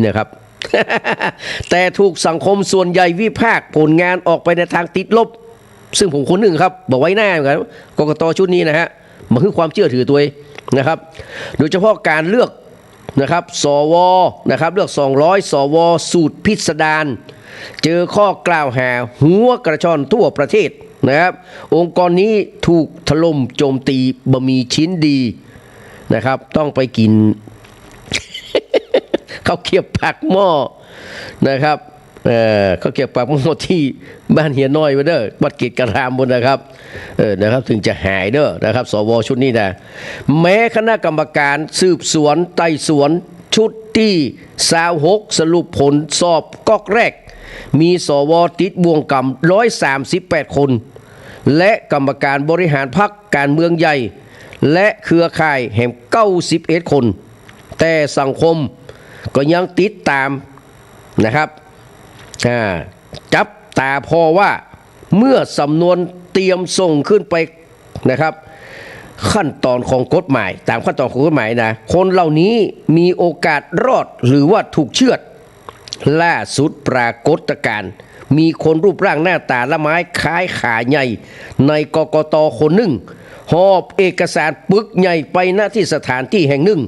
นะครับ แต่ถูกสังคมส่วนใหญ่วิพากษ์ผลงานออกไปในทางติดลบซึ่งผมคนหนึ่งครับบอกไว้หน้าเหมือนกันกกต.ชุดนี้นะฮะมันคือความเชื่อถือตัวเองนะครับโดยเฉพาะการเลือกนะครับสวนะครับเลือก200สวสูตรพิสดารเจอข้อกล่าวหาหัวกระชอนทั่วประเทศนะครับองค์กรนี้ถูกถล่มโจมตีบะหมี่ชิ้นดีนะครับต้องไปกิน ข้าวเกรียบปากหม้อนะครับข้าวเกรียบปากหม้อที่บ้านเฮียน้อยมาเด้อวัดเกตกระรามบนนะครับนะครับถึงจะหายเด้อนะครับสวชุดนี้นะแม้คณะกรรมการสืบสวนไต่สวนชุดที่26สรุปผลสอบก๊อกแรกมีสวติดบ่วงกรรม138คนและกรรมการบริหารพรรคการเมืองใหญ่และเครือข่ายแห่ง91คนแต่สังคมก็ยังติดตามนะครับจับตาพอว่าเมื่อสำนวนเตรียมส่งขึ้นไปนะครับขั้นตอนของกฎหมายตามขั้นตอนของกฎหมายนะคนเหล่านี้มีโอกาสรอดหรือว่าถูกเชือดล่าสุดปรากฏการณ์มีคนรูปร่างหน้าตาละไม้คล้ายขาใหญ่ในกกต.คนหนึ่งหอบเอกสารปึกใหญ่ไปณที่สถานที่แห่งหนึ่ง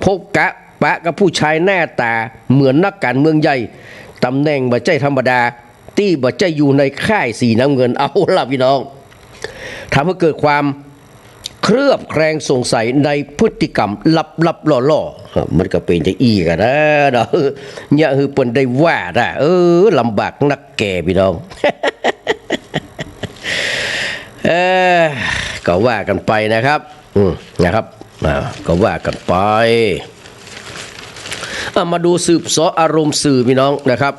พบกะปะกับผู้ชายหน้าตาเหมือนนักการเมืองใหญ่ตำแหน่งบ่ใจธรรมดาที่บ่ใจอยู่ในค่ายสีน้ำเงินเอาล่ะพี่น้องทำให้เกิดความเครือบแคลงสงสัยในพฤติกรรมลับๆล่อๆมันก็เป็นจะอีกันนะเนาะเนี่ยคือเปิ้นได้ว่าได้ลำบากนักแก่พี่น้อง ก็ว่ากันไปนะครับนะครับก็ว่ากันไปมาดูสืบเสาะอารมณ์สื่อพี่น้องนะครับ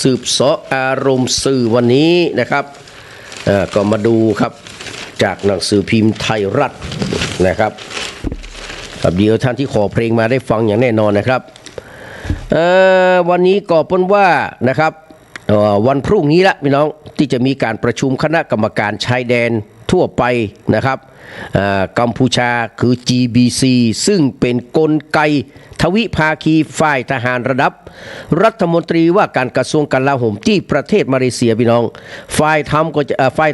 สืบเสาะอารมณ์สื่อวันนี้นะครับก็มาดูครับจากหนังสือพิมพ์ไทยรัฐนะครับเดี๋ยวท่านที่ขอเพลงมาได้ฟังอย่างแน่นอนนะครับวันนี้ก็เป็นว่านะครับวันพรุ่งนี้ละพี่น้องที่จะมีการประชุมคณะกรรมการชายแดนทั่วไปนะครับกัมพูชาคือ GBC ซึ่งเป็นกลไกทวิภาคีฝ่ายทหารระดับรัฐมนตรีว่าการกระทรวงกลาโหมที่ประเทศมาเลเซียพี่น้องฝ่าย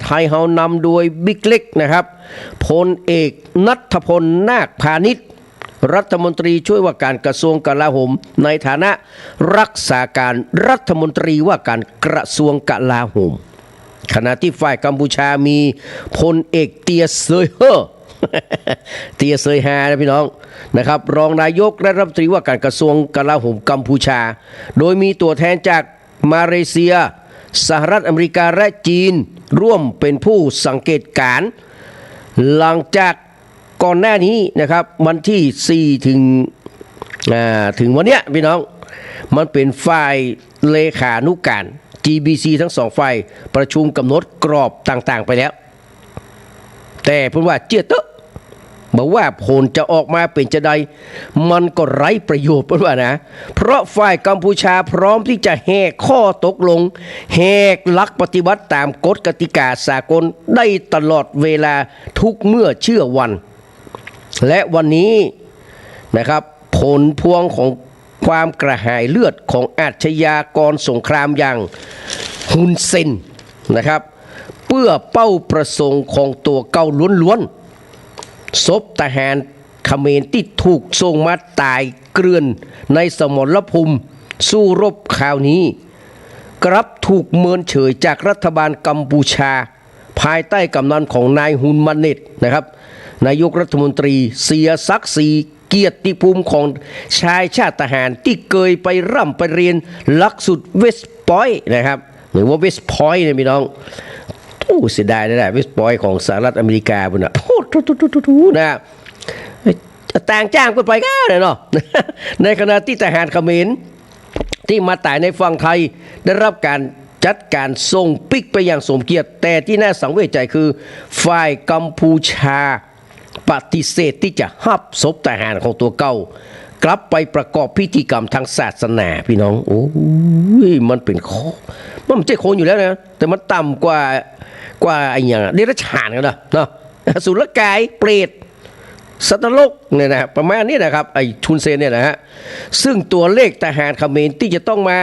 ไทยเฮานำโดยบิ๊กเล็กนะครับพลเอกณัฐพลนาคพาณิชย์รัฐมนตรีช่วยว่าการกระทรวงกลาโหมในฐานะรักษาการรัฐมนตรีว่าการกระทรวงกลาโหมขณะที่ฝ่ายกัมพูชามีพลเอกเตียเซยเฮอเตียเซยฮานะพี่น้องนะครับรองนายกและรัฐมนตรีว่าการกระทรวงกลาโหมกัมพูชาโดยมีตัวแทนจากมาเลเซียสหรัฐอเมริกาและจีนร่วมเป็นผู้สังเกตการณ์หลังจากก่อนหน้านี้นะครับวันที่4ถึงวันเนี้ยพี่น้องมันเป็นฝ่ายเลขานุการGBC ทั้งสองฝ่ายประชุมกำหนดกรอบต่างๆไปแล้วแต่พูดว่าเจี๊ยเตอะบอกว่าผลจะออกมาเป็นจะใดมันก็ไร้ประโยชน์พูดว่านะเพราะฝ่ายกัมพูชาพร้อมที่จะแหกข้อตกลงแหกหลักปฏิบัติตามกฎกติกาสากลได้ตลอดเวลาทุกเมื่อเชื่อวันและวันนี้นะครับผลพวงของความกระหายเลือดของอาชญากรสงครามอย่างฮุนเซนนะครับเพื่อเป้าประสงค์ของตัวเก่าล้วนๆศพทหารเขมรที่ถูกส่งมาตายเกลื่อนในสมรภูมิสู้รบคราวนี้กลับถูกเมินเฉยจากรัฐบาลกัมพูชาภายใต้กำนันของนายฮุนมาเน็ตนะครับนายกรัฐมนตรีเสียศักดิ์ศรีเกียรติภูมิของชายชาติทหารที่เคยไปร่ำไปเรียนหลักสูตรเวสต์พอยต์นะครับหรือว่าเวสต์พอยต์เนี่ยพี่น้องเสียดายนะเวสต์พอยต์ของสหรัฐอเมริกาพุ่นนะนะต่างจ้างไปก็เลยเนาะในขณะที่ทหารเขมรที่มาตายในฝั่งไทยได้รับการจัดการส่งปิกไปอย่างสมเกียรติแต่ที่น่าสังเวชใจคือฝ่ายกัมพูชาปฏิเสธที่จะหับศพทหารของตัวเก่ากลับไปประกอบพิธีกรรมทางศาสนาพี่น้องโอ้ยมันเป็นข้อมันไม่ใช่คนอยู่แล้วนะแต่มันต่ำกว่าไอ้อย่างเดรัจฉานกันนะเนาะสุรกายเปรต สัตว์โลกเนี่ยนะประมาณนี้นะครับไอ้ทุนเซนเนี่ยนะฮะซึ่งตัวเลขทหารเขมรที่จะต้องมา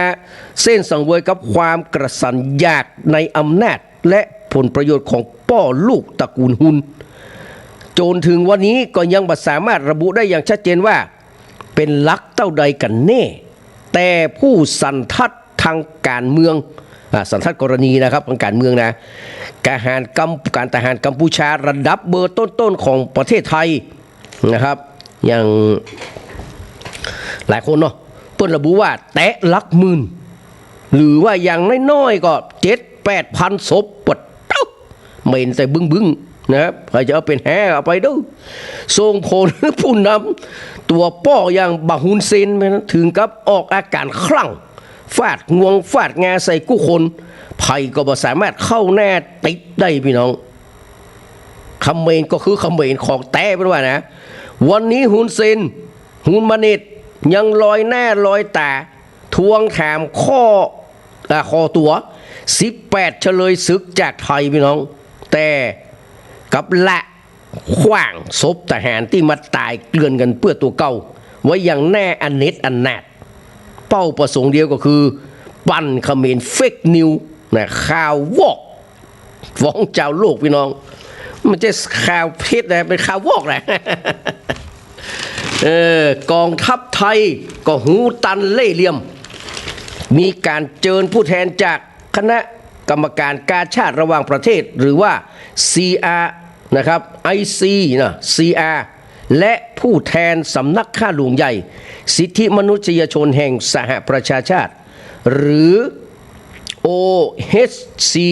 เส้นสังเวยกับความกระสันอยากในอำนาจและผลประโยชน์ของป้อลูกตระกูลฮุนจนถึงวันนี้ก็ยังไม่สามารถระบุได้อย่างชัดเจนว่าเป็นลักเต้าใดกันแน่แต่ผู้สันทัดทางการเมืองสันทัดกรณีนะครับทางการเมืองนะการทหารกัมพูชาระดับเบอร์ต้นๆของประเทศไทยนะครับอย่างหลายคนเนาะเปิ้นระบุว่าแตะหลักหมื่นหรือว่าอย่างน้อยๆก็7-8,000 ศพปดเต้าเมนแต่บึ้งนะครับใครจะเอาเป็นแห่เอาไปดูส่งผลผู้นำตัวป้ออย่างบาฮุนเซนถึงกับออกอาการคลั่งฟาดงวงฟาดงาใส่กู้คนภัยก็บ่สามารถเข้าแน่ติดได้พี่น้องคำเมนก็คือคำเมนของแต้เป็นว่านะวันนี้ฮุนเซนฮุนมาเนตยังลอยหน้าลอยตาทวงถามคอตัว18เฉลยศึกจากไทยพี่น้องแต่กับละขว้างศพทหารที่มาตายเกลื่อนกันเพื่อตัวเก่าไว้อย่างแน่อันเน็ตอันนาดเป้าประสงค์เดียวก็คือปั่นเขมรเฟกนิวนะข่าววอกฟ้องเจ้าโลกพี่น้องมันจะข่าวเพชรนะเป็นข่าววอกนะกองทัพไทยก็หูตันเล่เหลี่ยมมีการเชิญผู้แทนจากคณะกรรมการกาชาติระหว่างประเทศหรือว่า CR นะครับ IC นะ CR และผู้แทนสำนักข้าหลวงใหญ่สิทธิมนุษยชนแห่งสหประชาชาติหรือ OHCHR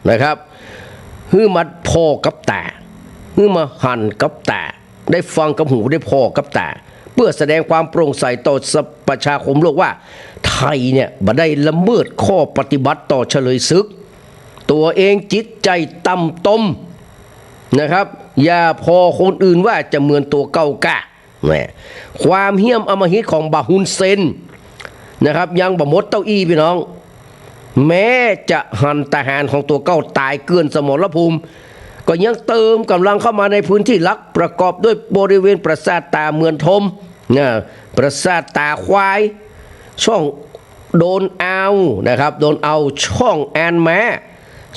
นะครับฮือมาพอกับตาฮือมาหันกับตาได้ฟังกับหูได้พอกับตาเพื่อแสดงความโปร่งใสต่อประชาคมโลกว่าไทยเนี่ยบ่ได้ละเมิดข้อปฏิบัติต่อเฉลยศึกตัวเองจิตใจต่ำต้มนะครับอย่าพอคนอื่นว่าจะเหมือนตัวเก่ากะความเหี้ยมอำมหิตของบาฮุนเซนนะครับยังบ่หมดเต้าอี้พี่น้องแม้จะหันทหารของตัวเก่าตายเกลื่อนสมรภูมิก็ยังเติมกำลังเข้ามาในพื้นที่ลักประกอบด้วยบริเวณปราสาทตาเมืองทมปราสาทตาควายช่องโดนเอานะครับโดนเอาช่องแอนแม้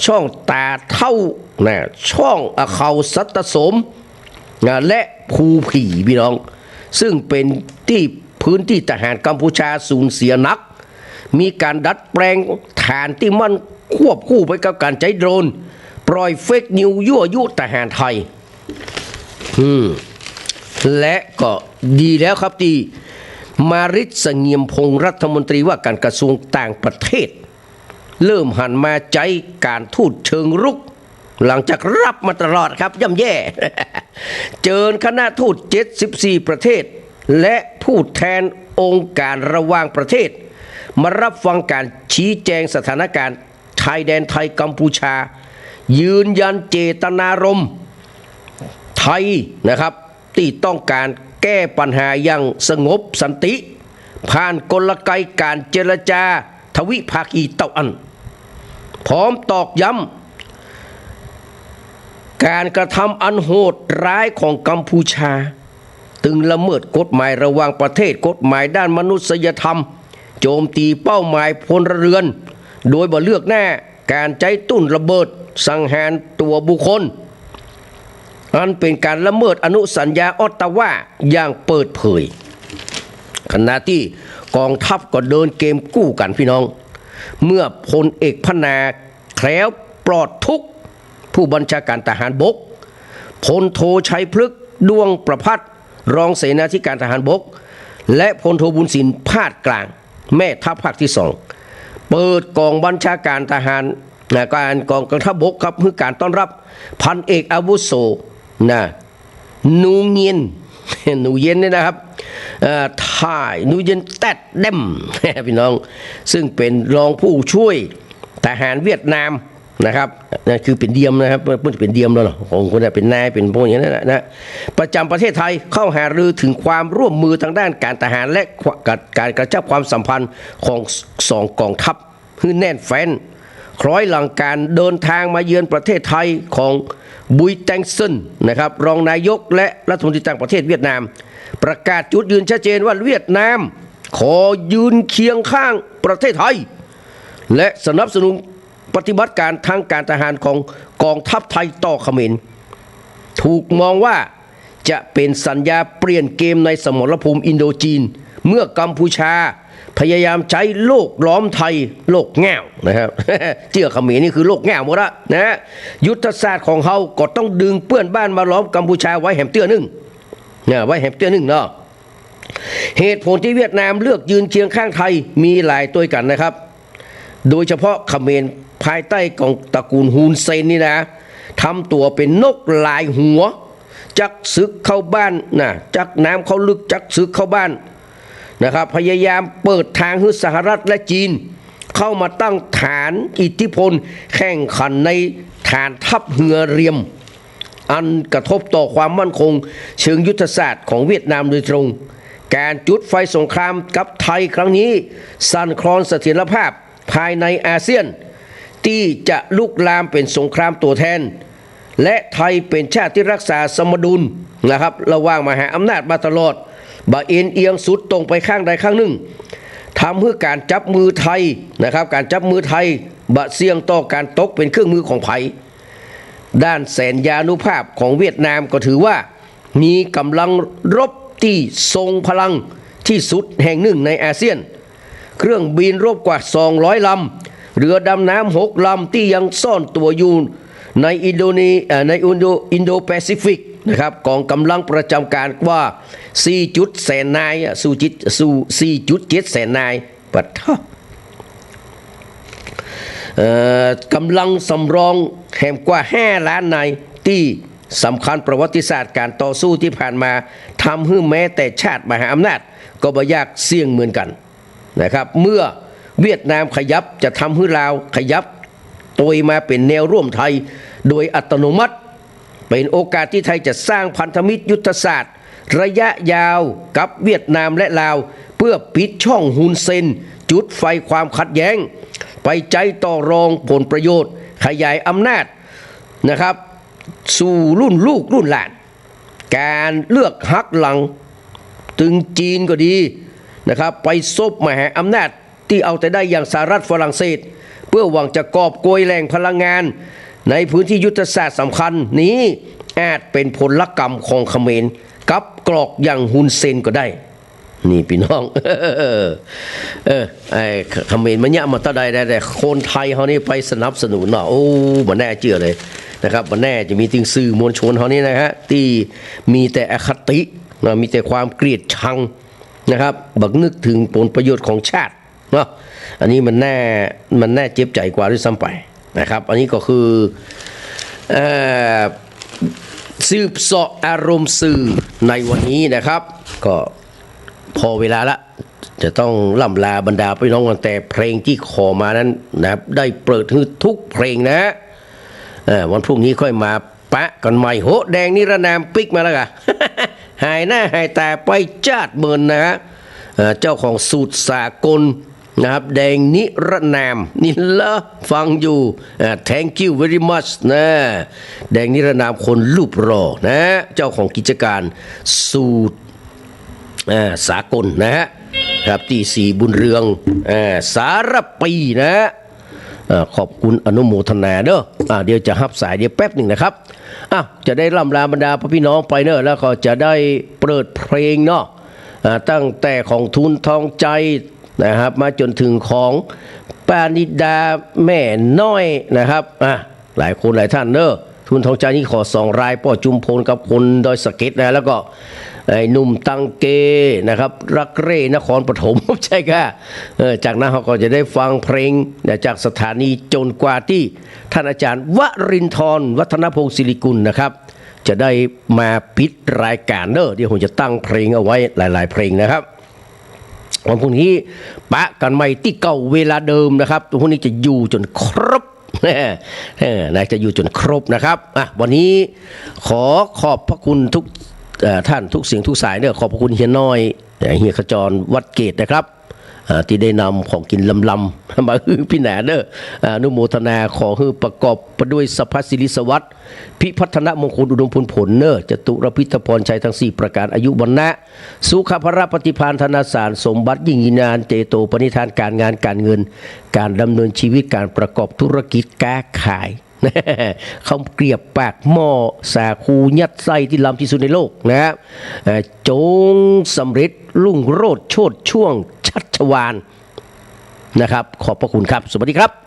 ช่องตาเท่านะช่องเขาสัตสมและภูผีพี่น้องซึ่งเป็นที่พื้นที่ทหารกัมพูชาสูญเสียนักมีการดัดแปลงฐานที่มันควบคู่ไปกับการใช้โดรนปล่อยเฟกนิวยั่วยุทหารไทยและก็ดีแล้วครับที่มาริศ เสงี่ยมพงษ์รัฐมนตรีว่าการกระทรวงต่างประเทศเริ่มหันมาใจการทูตเชิงรุกหลังจากรับมาตลอดครับย่ำแย่ เจิญคณะทูต74ประเทศและผู้แทนองค์การระหว่างประเทศมารับฟังการชี้แจงสถานการณ์ชายแดนไทยกัมพูชายืนยันเจตนารมณ์ไทยนะครับที่ต้องการแก้ปัญหาอย่างสงบสันติผ่านกลไกการเจรจาทวิภาคีเต้าอันพร้อมตอกย้ำการกระทำอันโหดร้ายของกัมพูชาตึงละเมิดกฎหมายระหว่างประเทศกฎหมายด้านมนุษยธรรมโจมตีเป้าหมายพลเรือนโดยบ่เลือกแน่การใช้ตุ้นระเบิดสังหารตัวบุคคลอันเป็นการละเมิดอนุสัญญาออตตาวาอย่างเปิดเผยขณะที่กองทัพก็เดินเกมกู้กันพี่น้องเมื่อพลเอกพนาแคล้วปลอดทุกข์ผู้บัญชาการทหารบกพลโทชัยพฤกษ์ดวงประภัสรองเสนาธิการทหารบกและพลโทบุญสินพาดกลางแม่ทัพภาคที่2เปิดกองบัญชาการทหารการกองทัพบกครับเพื่อการต้อนรับพันเอกอาวุโสนูเงียนนี่นะครับถ่ายนูเย็นแตดเด่มพี่น้องซึ่งเป็นรองผู้ช่วยทหารเวียดนามนะครับนั่นคือเป็นเดียมนะครับเพื่อนเป็นเดียมแล้วเนาะของคนนี้เป็นนายเป็นพวกอย่างนั้นนะประจำประเทศไทยเข้าหารือถึงความร่วมมือทางด้านการทหารและการกระชับความสัมพันธ์ของ2กองทัพให้แน่นแฟ้นคล้อยหลังการเดินทางมาเยือนประเทศไทยของ บุยแตงซึนนะครับรองนายกและรัฐมนตรีต่างประเทศเวียดนามประกาศจุดยืนชัดเจนว่าเวียดนามขอยืนเคียงข้างประเทศไทยและสนับสนุนปฏิบัติการทางการทหารของกองทัพไทยต่อเขมรถูกมองว่าจะเป็นสัญญาเปลี่ยนเกมในสมรภูมิอินโดจีนเมื่อกัมพูชาพยายามใช้โลกล้อมไทยโลกแง่วนะครับ เจือเขมรนี่คือโลกแง่วหมดละนะยุทธศาสตร์ของเขาก็ต้องดึงเพื่อนบ้านมาล้อมกัมพูชาไว้แหมเตื้อนึ่งเนี่ยไว้แหมเตื้อนึ่งเนาะเหตุผลที่เวียดนามเลือกยืนเคียงข้างไทยมีหลายตัวกันนะครับโดยเฉพาะเขมรภายใต้ของตระกูลฮูนเซนนี่นะทำตัวเป็นนกลายหัวจักศึกเข้าบ้านนะจักน้ำเข้าลึกจักศึกเข้าบ้านนะครับพยายามเปิดทางให้สหรัฐและจีนเข้ามาตั้งฐานอิทธิพลแข่งขันในฐานทัพเรือเรียมอันกระทบต่อความมั่นคงเชิงยุทธศาสตร์ของเวียดนามโดยตรงการจุดไฟสงครามกับไทยครั้งนี้สั่นคลอนเสถียรภาพภายในอาเซียนที่จะลุกลามเป็นสงครามตัวแทนและไทยเป็นชาติที่รักษาสมดุลนะครับระหว่างมหาอำนาจมาตลอดบ่เอ็นเอียงสุดตรงไปข้างใดข้างหนึ่งทำให้การจับมือไทยนะครับการจับมือไทยบะเสี่ยงต่อการตกเป็นเครื่องมือของไผ่ด้านแสนยานุภาพของเวียดนามก็ถือว่ามีกำลังรบที่ทรงพลังที่สุดแห่งหนึ่งในอาเซียนเครื่องบินรบกว่า200 ลำเรือดำน้ำ6 ลำที่ยังซ่อนตัวอยู่ในอินโดแปซิฟิกนะครับกองกำลังประจำการกว่า4.แสนนายสู่ 4.7 แสนนายปัดกำลังสำรองแห่งกว่า5 ล้านนายที่สำคัญประวัติศาสตร์การต่อสู้ที่ผ่านมาทำให้แม้แต่ชาติมหาอำนาจก็บ่ยากเสี่ยงเหมือนกันนะครับเมื่อเวียดนามขยับจะทำให้ลาวขยับตัวมาเป็นแนวร่วมไทยโดยอัตโนมัติเป็นโอกาสที่ไทยจะสร้างพันธมิตรยุทธศาสตร์ระยะยาวกับเวียดนามและลาวเพื่อปิดช่องฮุนเซนจุดไฟความขัดแย้งไปใจต่อรองผลประโยชน์ขยายอำนาจนะครับสู่รุ่นลูกรุ่นหลานการเลือกหักหลังถึงจีนก็ดีนะครับไปซบมหาอำนาจที่เอาแต่ได้อย่างสหรัฐฝรั่งเศสเพื่อหวังจะกอบโกยแหล่งพลังงานในพื้นที่ยุทธศาสตร์สำคัญนี้อาจเป็นผลกรรมของเขมรกับกรอกอย่างฮุนเซนก็ได้นี่พี่น้องไอ้เขมรมันเนี่ยมาตั้งใดแต่คนไทยเขานี่ไปสนับสนุนเนาะโอ้มันแน่เชื่อเลยนะครับมันแน่จะมีถึงสื่อมวลชนเขานี่นะฮะที่มีแต่อคตินะมีแต่ความเกลียดชังนะครับบักนึกถึงผลประโยชน์ของชาติเนาะอันนี้มันแน่เจ็บใจกว่าด้วยซ้ำไปนะครับอันนี้ก็คือสืบเสาะอารมณ์สื่อในวันนี้นะครับก็พอเวลาละจะต้องล่ำลาบรรดาพี่น้องกันแต่เพลงที่ขอมานั้นนะครับได้เปิดทุกเพลงนะวันพรุ่งนี้ค่อยมาปะกันใหม่โหแดงนิรนามปิกมาแล้วกัน หายหน้าหายตาไปจาดเมินนะฮะเจ้าของสูตรสากลนะครับแดงนิรนามนี่ละฟังอยู่thank you very much นะแดงนิรนามคนรูปรอนะเจ้าของกิจการสูตรสากลนะฮะครับที่สี่บุญเรืองสารปีนะขอบคุณอนุโมทนาเด้อเดี๋ยวจะรับสายเดี๋ยวแป๊บหนึ่งนะครับจะได้ล่ำลาบรรดาพี่น้องไปเนอะแล้วก็จะได้เปิดเพลงเนาะตั้งแต่ของทุนทองใจนะครับมาจนถึงของปานิดาแม่น้อยนะครับหลายคนหลายท่านเนอะทุนทองใจนี่ขอ2 รายป้อจุมพลกับคนดอยสะเก็ดนะแล้วก็ไอ้หนุ่มตังเกนะครับรักเร่นครปฐมใช่ค่ะจากนั้นเขาก็จะได้ฟังเพลงจากสถานีจนกว่าที่ท่านอาจารย์วรินทร์วัฒนพงศ์ศิริกุลนะครับจะได้มาปิดรายการเนอะเดี๋ยวผมจะตั้งเพลงเอาไว้หลายๆเพลงนะครับวันพรุ่งนี้ปะกันใหม่ที่เก่าเวลาเดิมนะครับตัวพวกนี้จะอยู่จนครบน่าจะอยู่จนครบนะครับวันนี้ขอบพระคุณทุกท่านทุกเสียงทุกสายเนี่ยขอบพระคุณเฮียน้อยเฮียขจรวัดเกตนะครับ ที่ได้นำของกินลำๆมาฮือพี่แหนเด้ออนุโมทนาขอฮือประกอบไปด้วยสัพพสิริสวัสดิ์พิพัฒนมงคลอุดมผลเนอจตุรพิธพรชัยทั้ง4ประการอายุวรรณะสุขภรปฏิภาณธนาสารสมบัติยิ่งยินานเจโตปณิธานการงานการเงินการดำเนินชีวิตการประกอบธุรกิจค้าขายคำเกลียบปากหม้อสาคูยัดไส้ที่ล้ำที่สุดในโลกนะจงสำเร็จรุ่งโรจน์โชติช่วงชัชวาลนะครับขอบพระคุณครับสวัสดีครับ